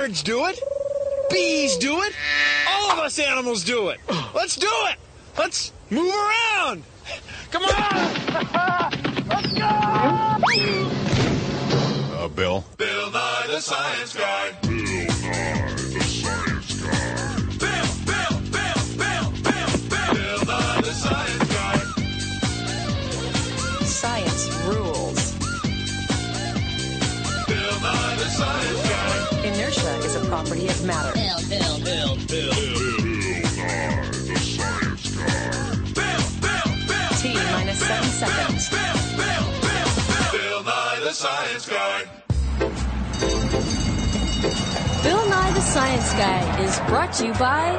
Birds do it. Bees do it. All of us animals do it. Let's do it. Let's move around. Come on. Let's go. Bill? Bill Nye the Science Guy. Bill Nye the Science Guy. Bill Nye the Science Guy. Science rules. Bill Nye the Science Guy. Inertia is a property of matter. Bill Nye the Science Guy. T minus 7 seconds. Bill Nye the Science Guy. Bill Nye the Science Guy is brought to you by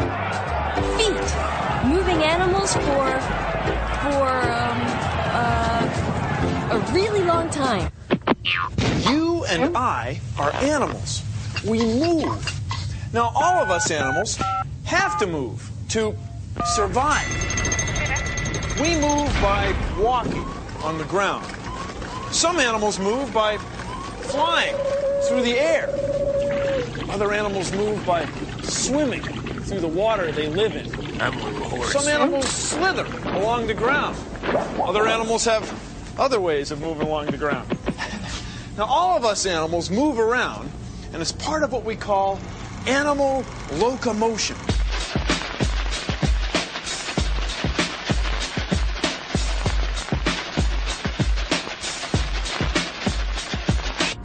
feet. Moving animals for a really long time. You and I are animals. We move. Now, all of us animals have to move to survive. We move by walking on the ground. Some animals move by flying through the air. Other animals move by swimming through the water they live in. I'm a little horse. Some animals slither along the ground. Other animals have other ways of moving along the ground. Now, all of us animals move around, and it's part of what we call animal locomotion.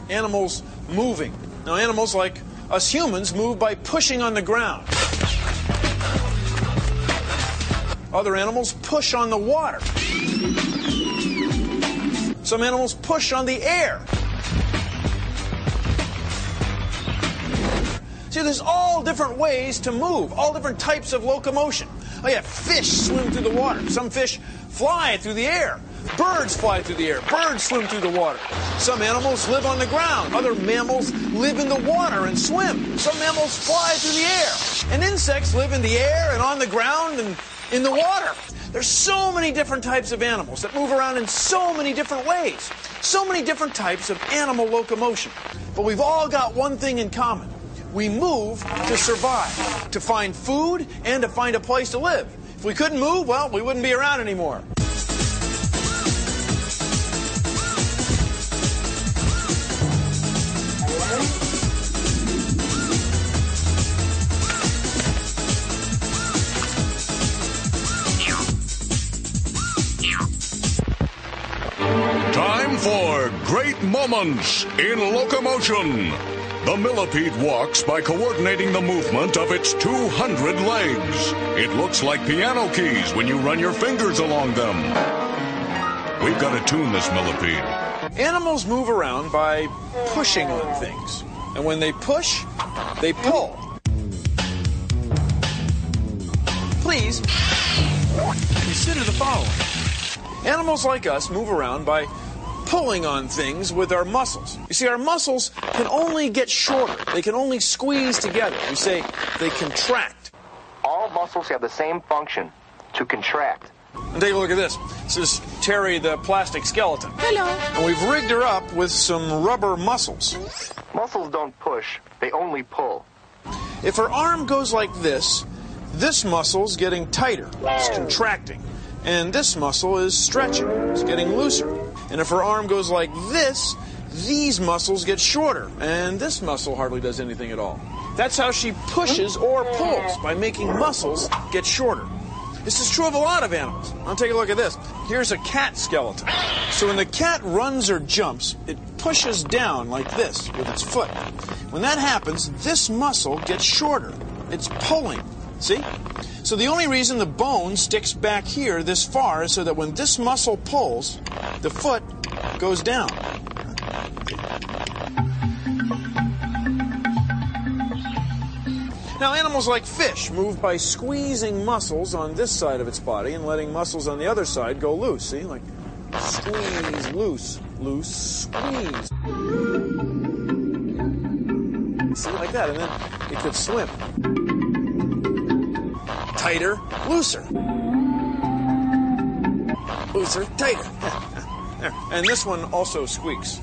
Animals moving. Now, animals like us humans move by pushing on the ground. Other animals push on the water. Some animals push on the air. See, there's all different ways to move, all different types of locomotion. Oh yeah, fish swim through the water. Some fish fly through the air. Birds fly through the air. Birds swim through the water. Some animals live on the ground. Other mammals live in the water and swim. Some mammals fly through the air. And insects live in the air and on the ground and in the water. There's so many different types of animals that move around in so many different ways. So many different types of animal locomotion. But we've all got one thing in common. We move to survive, to find food, and to find a place to live. If we couldn't move, well, we wouldn't be around anymore. Time for Great Moments in Locomotion. The millipede walks by coordinating the movement of its 200 legs. It looks like piano keys when you run your fingers along them. We've got to tune this millipede. Animals move around by pushing on things. And when they push, they pull. Please consider the following. Animals like us move around by pulling on things with our muscles. You see, our muscles can only get shorter. They can only squeeze together. We say they contract. All muscles have the same function, to contract. And take a look at this. This is Terry the plastic skeleton. Hello. And we've rigged her up with some rubber muscles. Muscles don't push, they only pull. If her arm goes like this muscle's getting tighter. It's contracting. And this muscle is stretching. It's getting looser. And if her arm goes like this, these muscles get shorter. And this muscle hardly does anything at all. That's how she pushes or pulls, by making muscles get shorter. This is true of a lot of animals. Now take a look at this. Here's a cat skeleton. So when the cat runs or jumps, it pushes down like this with its foot. When that happens, this muscle gets shorter. It's pulling. See? So the only reason the bone sticks back here this far is so that when this muscle pulls, the foot goes down. Now, animals like fish move by squeezing muscles on this side of its body and letting muscles on the other side go loose. See? Like squeeze, loose, loose, squeeze. See? Like that. And then it could swim. Tighter, looser. Looser, tighter. There. And this one also squeaks.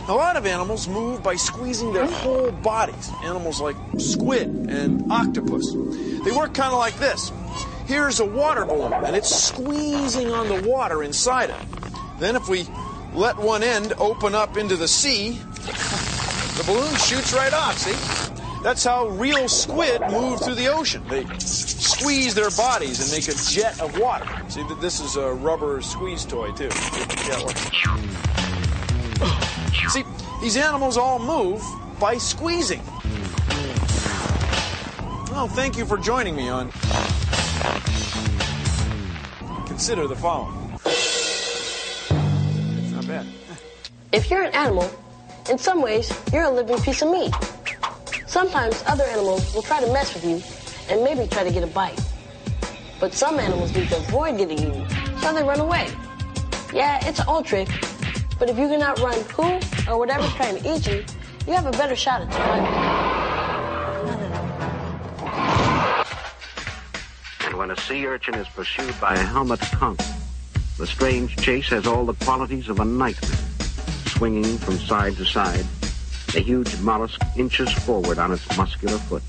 A lot of animals move by squeezing their whole bodies. Animals like squid and octopus. They work kind of like this. Here's a water balloon, and it's squeezing on the water inside it. Then if we let one end open up into the sea, the balloon shoots right off, see? That's how real squid move through the ocean. They squeeze their bodies and make a jet of water. See, this is a rubber squeeze toy, too. Yeah, look. See, these animals all move by squeezing. Well, thank you for joining me on Consider the Following. It's not bad. If you're an animal, in some ways, you're a living piece of meat. Sometimes other animals will try to mess with you and maybe try to get a bite. But some animals need to avoid getting eaten, so they run away. Yeah, it's an old trick, but if you can outrun who or whatever's trying to eat you, you have a better shot at survival. And when a sea urchin is pursued by a helmet conch, the strange chase has all the qualities of a nightmare. Swinging from side to side, the huge mollusk inches forward on its muscular foot.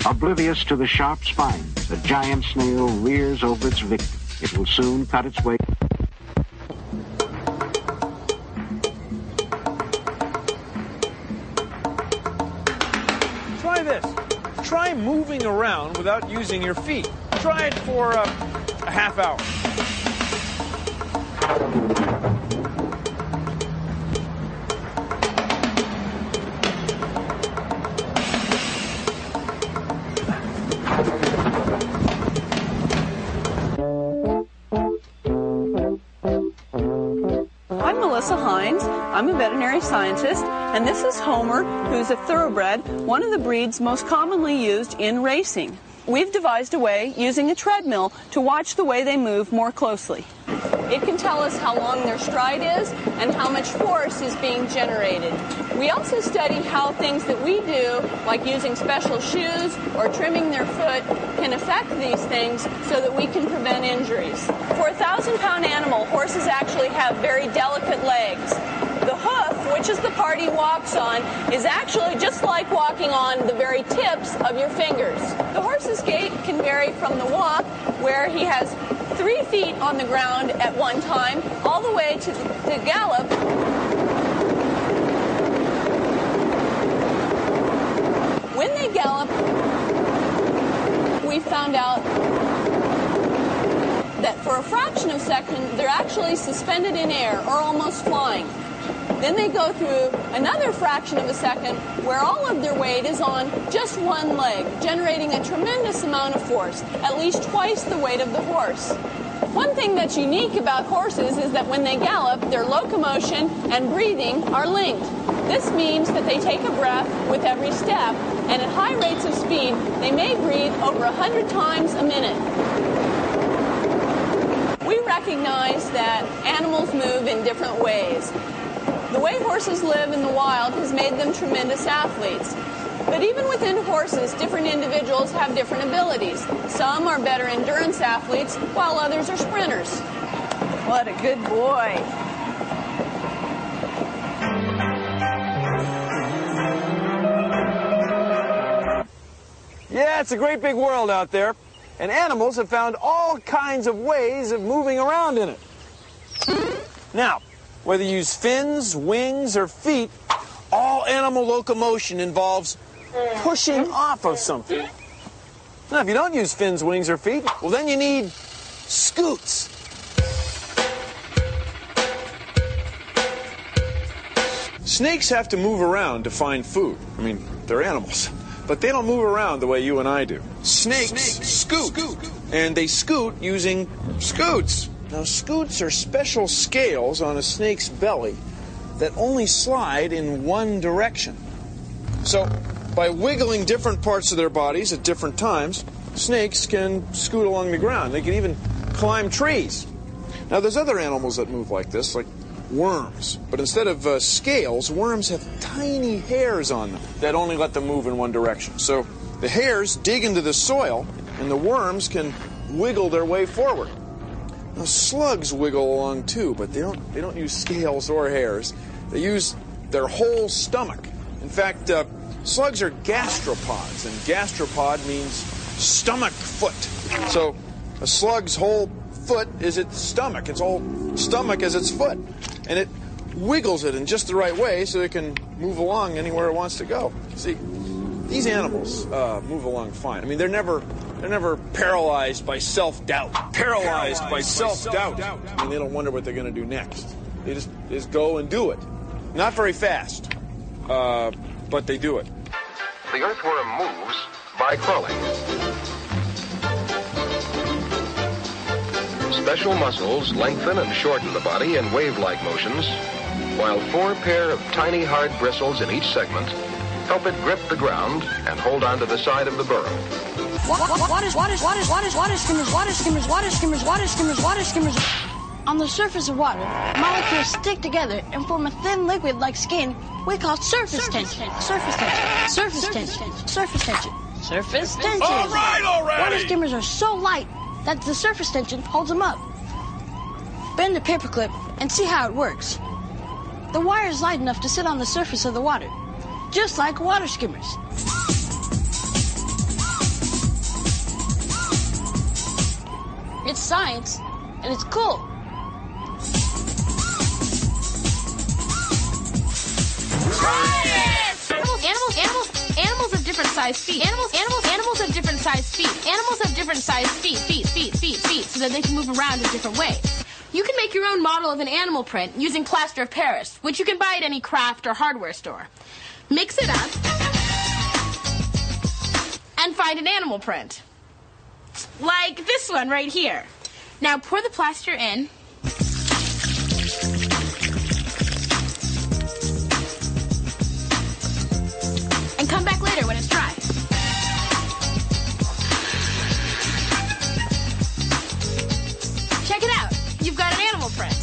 Oblivious to the sharp spines, the giant snail rears over its victim. It will soon cut its way. Try this. Try moving around without using your feet. Try it for a half hour. I'm a veterinary scientist, and this is Homer, who's a thoroughbred, one of the breeds most commonly used in racing. We've devised a way, using a treadmill, to watch the way they move more closely. It can tell us how long their stride is and how much force is being generated. We also study how things that we do, like using special shoes or trimming their foot, can affect these things so that we can prevent injuries. For a 1,000-pound animal, horses actually have very delicate legs. The hoof, which is the part he walks on, is actually just like walking on the very tips of your fingers. The horse's gait can vary from the walk, where he has 3 feet on the ground at one time, all the way to the gallop. When they gallop, we found out that for a fraction of a second, they're actually suspended in air or almost flying. Then they go through another fraction of a second where all of their weight is on just one leg, generating a tremendous amount of force, at least twice the weight of the horse. One thing that's unique about horses is that when they gallop, their locomotion and breathing are linked. This means that they take a breath with every step, and at high rates of speed, they may breathe over 100 times a minute. We recognize that animals move in different ways. The way horses live in the wild has made them tremendous athletes. But even within horses, different individuals have different abilities. Some are better endurance athletes, while others are sprinters. What a good boy. Yeah, it's a great big world out there, and animals have found all kinds of ways of moving around in it. Now, whether you use fins, wings, or feet, all animal locomotion involves pushing off of something. Now, if you don't use fins, wings, or feet, well, then you need scoots. Snakes have to move around to find food. I mean, they're animals. But they don't move around the way you and I do. Snakes scoot. And they scoot using scoots. Now, scoots are special scales on a snake's belly that only slide in one direction. So, by wiggling different parts of their bodies at different times, snakes can scoot along the ground. They can even climb trees. Now, there's other animals that move like this, like worms. But instead of scales, worms have tiny hairs on them that only let them move in one direction. So, the hairs dig into the soil, and the worms can wiggle their way forward. Now, slugs wiggle along too, but they don't use scales or hairs. They use their whole stomach. In fact, slugs are gastropods, and gastropod means stomach foot. So a slug's whole foot is its stomach. Its whole stomach is its foot. And it wiggles it in just the right way so it can move along anywhere it wants to go. See, these animals move along fine. I mean, they're never paralyzed by self-doubt. Paralyzed by self-doubt. I mean, they don't wonder what they're going to do next. They just go and do it. Not very fast, but they do it. The earthworm moves by crawling. Special muscles lengthen and shorten the body in wave-like motions, while 4 pair of tiny hard bristles in each segment help it grip the ground and hold onto the side of the burrow. Water skimmers. On the surface of water, molecules stick together and form a thin liquid like skin we call surface tension. Surface tension. All right already! Water skimmers are so light that the surface tension holds them up. Bend the paperclip and see how it works. The wire is light enough to sit on the surface of the water, just like water skimmers. It's science, and it's cool. Animals have different size feet. Animals have different size feet. Animals have different size feet, so that they can move around in different ways. You can make your own model of an animal print using plaster of Paris, which you can buy at any craft or hardware store. Mix it up and find an animal print. Like this one right here. Now pour the plaster in. And come back later when it's dry. Check it out. You've got an animal print.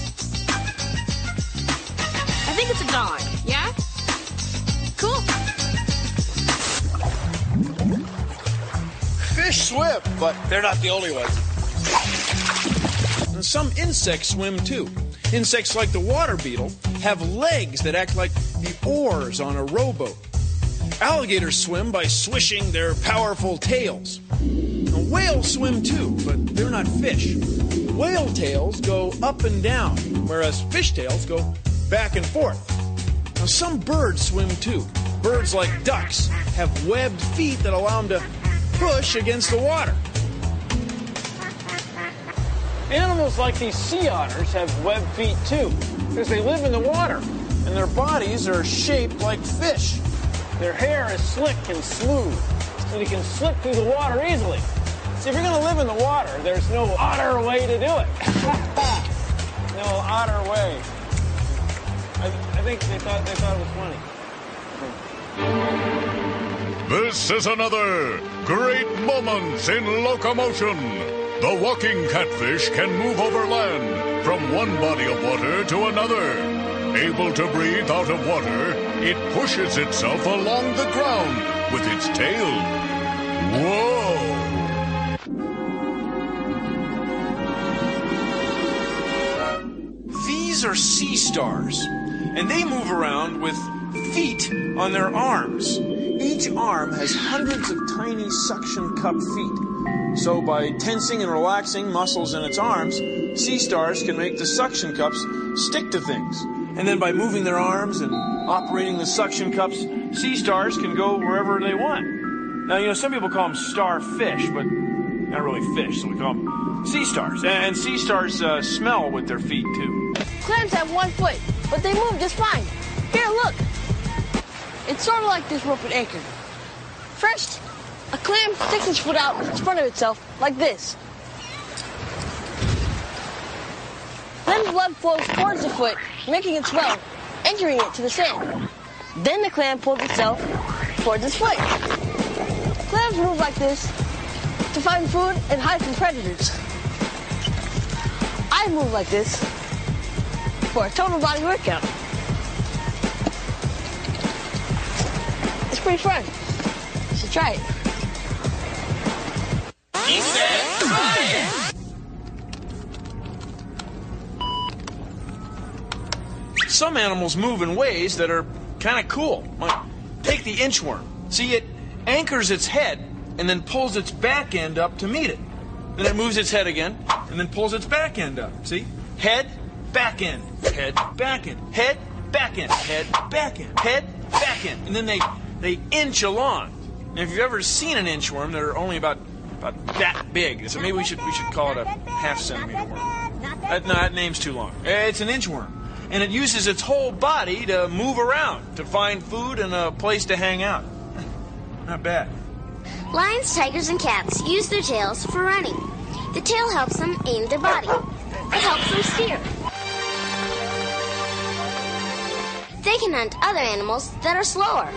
I think it's a dog, yeah? Cool. Fish swim, but they're not the only ones. And some insects swim too. Insects like the water beetle have legs that act like the oars on a rowboat. Alligators swim by swishing their powerful tails. Now, whales swim too, but they're not fish. Whale tails go up and down, whereas fish tails go back and forth. Now, some birds swim too. Birds like ducks have webbed feet that allow them to push against the water. Animals like these sea otters have webbed feet too, because they live in the water, and their bodies are shaped like fish. Their hair is slick and smooth, so they can slip through the water easily. See, if you're going to live in the water, there's no otter way to do it. No otter way. I think they thought it was funny. This is another great moment in Locomotion. The walking catfish can move over land from one body of water to another. Able to breathe out of water, it pushes itself along the ground with its tail. Whoa! These are sea stars, and they move around with feet on their arms. Each arm has hundreds of tiny suction cup feet. So by tensing and relaxing muscles in its arms, sea stars can make the suction cups stick to things. And then by moving their arms and operating the suction cups, sea stars can go wherever they want. Now, some people call them starfish, but not really fish, so we call them sea stars. And sea stars smell with their feet, too. Clams have 1 foot, but they move just fine. Here, look. It's sort of like this rope and anchor. First, a clam sticks its foot out in front of itself, like this. Then blood flows towards the foot, making it swell, anchoring it to the sand. Then the clam pulls itself towards its foot. Clams move like this to find food and hide from predators. I move like this for a total body workout. It's pretty fun. You should try it. He said, try it! some animals move in ways that are kind of cool. Like, take the inchworm. See, it anchors its head and then pulls its back end up to meet it. Then it moves its head again and then pulls its back end up. See? Head, back end, head, back end, head, back end, head, back end, head, back end. And then they inch along. And if you've ever seen an inchworm, they're only about that big. So maybe we should call it a half-centimeter worm. No, that name's too long. It's an inchworm. And it uses its whole body to move around, to find food and a place to hang out. Not bad. Lions, tigers, and cats use their tails for running. The tail helps them aim their body. It helps them steer. They can hunt other animals that are slower.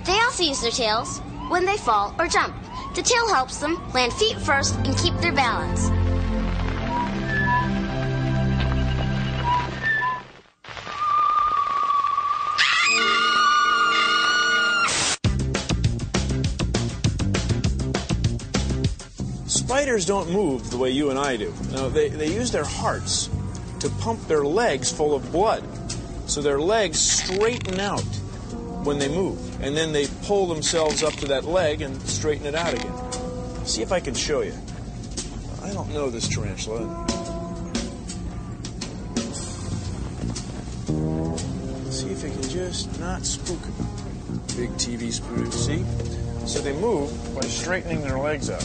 They also use their tails when they fall or jump. The tail helps them land feet first and keep their balance. Spiders don't move the way you and I do. No, they use their hearts to pump their legs full of blood. So their legs straighten out when they move. And then they pull themselves up to that leg and straighten it out again. See if I can show you. I don't know this tarantula. See if I can just not spook it. Big TV spook, see? So they move by straightening their legs out.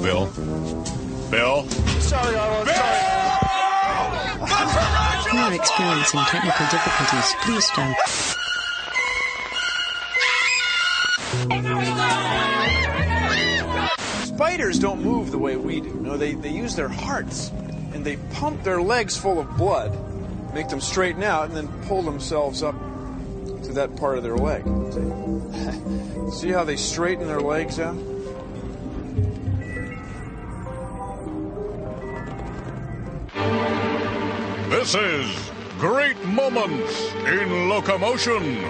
Bill? Bill? Sorry, Arlo, sorry. We are experiencing technical difficulties. Please don't. Spiders don't move the way we do. No, they use their hearts. And they pump their legs full of blood, make them straighten out, and then pull themselves up to that part of their leg. See how they straighten their legs out? This is Great Moments in Locomotion.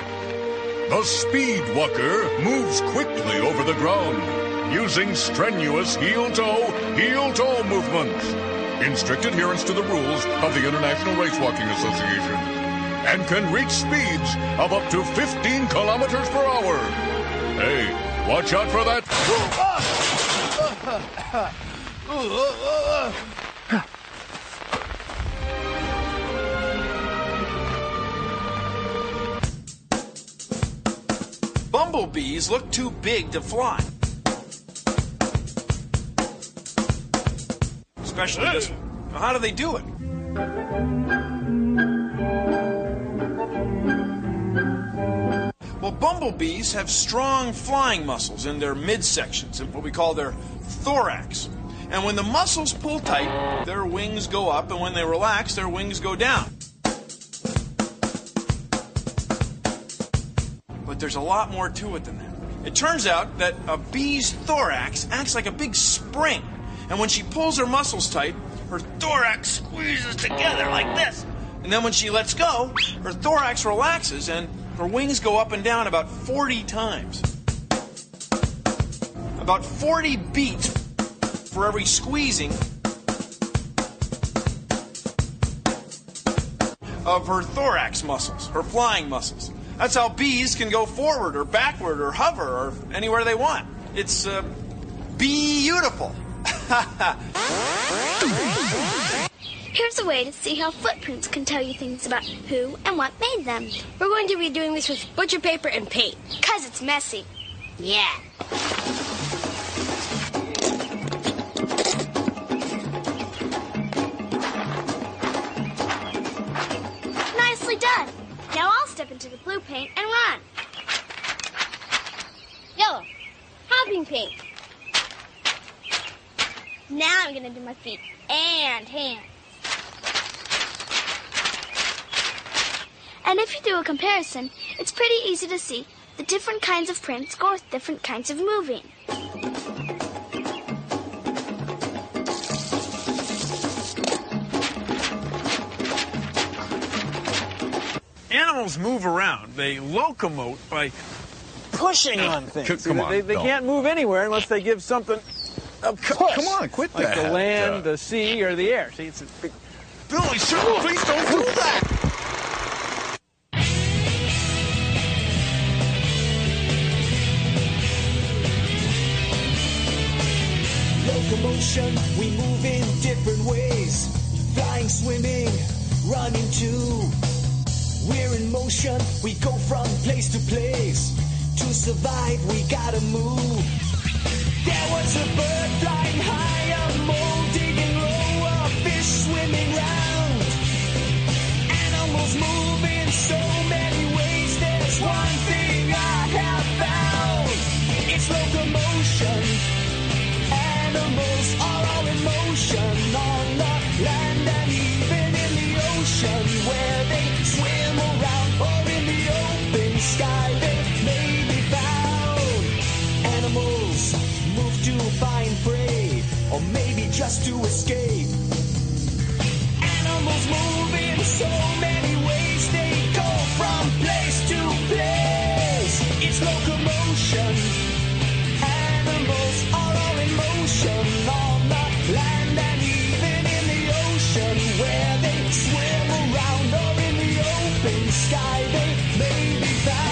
The Speed Walker moves quickly over the ground using strenuous heel-toe movements in strict adherence to the rules of the International Race Walking Association, and can reach speeds of up to 15 kilometers per hour. Hey, watch out for that. Bumblebees look too big to fly. Especially this one. How do they do it? Well, bumblebees have strong flying muscles in their midsections, what we call their thorax. And when the muscles pull tight, their wings go up, and when they relax, their wings go down. But there's a lot more to it than that. It turns out that a bee's thorax acts like a big spring. And when she pulls her muscles tight, her thorax squeezes together like this. And then when she lets go, her thorax relaxes and her wings go up and down about 40 times. About 40 beats for every squeezing of her thorax muscles, her flying muscles. That's how bees can go forward or backward or hover or anywhere they want. It's beautiful. Here's a way to see how footprints can tell you things about who and what made them. We're going to be doing this with butcher paper and paint. 'Cause it's messy. Yeah. Nicely done. Now I'll step into the blue paint and run. Yellow. Hopping paint. Now I'm going to do my feet and hands. And if you do a comparison, it's pretty easy to see the different kinds of prints go with different kinds of moving. Animals move around. They locomote by pushing on things. Come on, they can't move anywhere unless they give something a push. Come on, quit that. Like the land, the sea, or the air. See, it's a big... Billy, sir, please don't do that. Locomotion, we move in different ways. Flying, swimming, running too. We're in motion, we go from place to place. To survive, we gotta move. There was a bird flying high, a mole digging low, a fish swimming round. Animals move in so many ways. There's one thing I have found. It's locomotion. Animals are all in motion on the land and even in the ocean, where they swim around or in the open sky they may be found. Animals move to find prey or maybe just to escape. Animals move in so many ways, they go from place to place. It's locomotion. Animals are all in motion on the land and even in the ocean, where they swim around or in the open sky they may be found.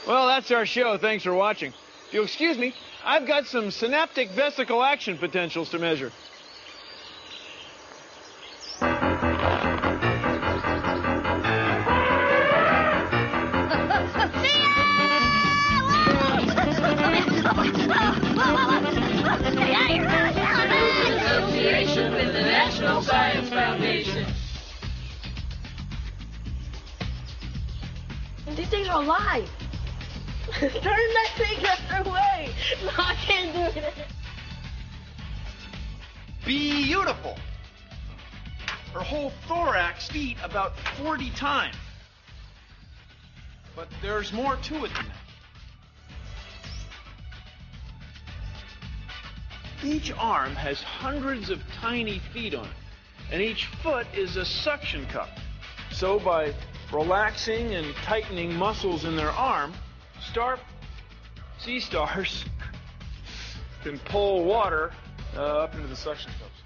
Well, that's our show. Thanks for watching. If you'll excuse me, I've got some synaptic vesicle action potentials to measure. Association with the National Science Foundation. These things are alive. Turn that thing the other way. No, I can't do it. Beautiful. Her whole thorax beat about 40 times. But there's more to it than that. Each arm has hundreds of tiny feet on it, and each foot is a suction cup. So by relaxing and tightening muscles in their arm, sea stars can pull water up into the suction cups.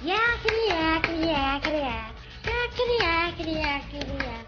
Yakety yakety yakety yak. Yakety yakety yakety yak.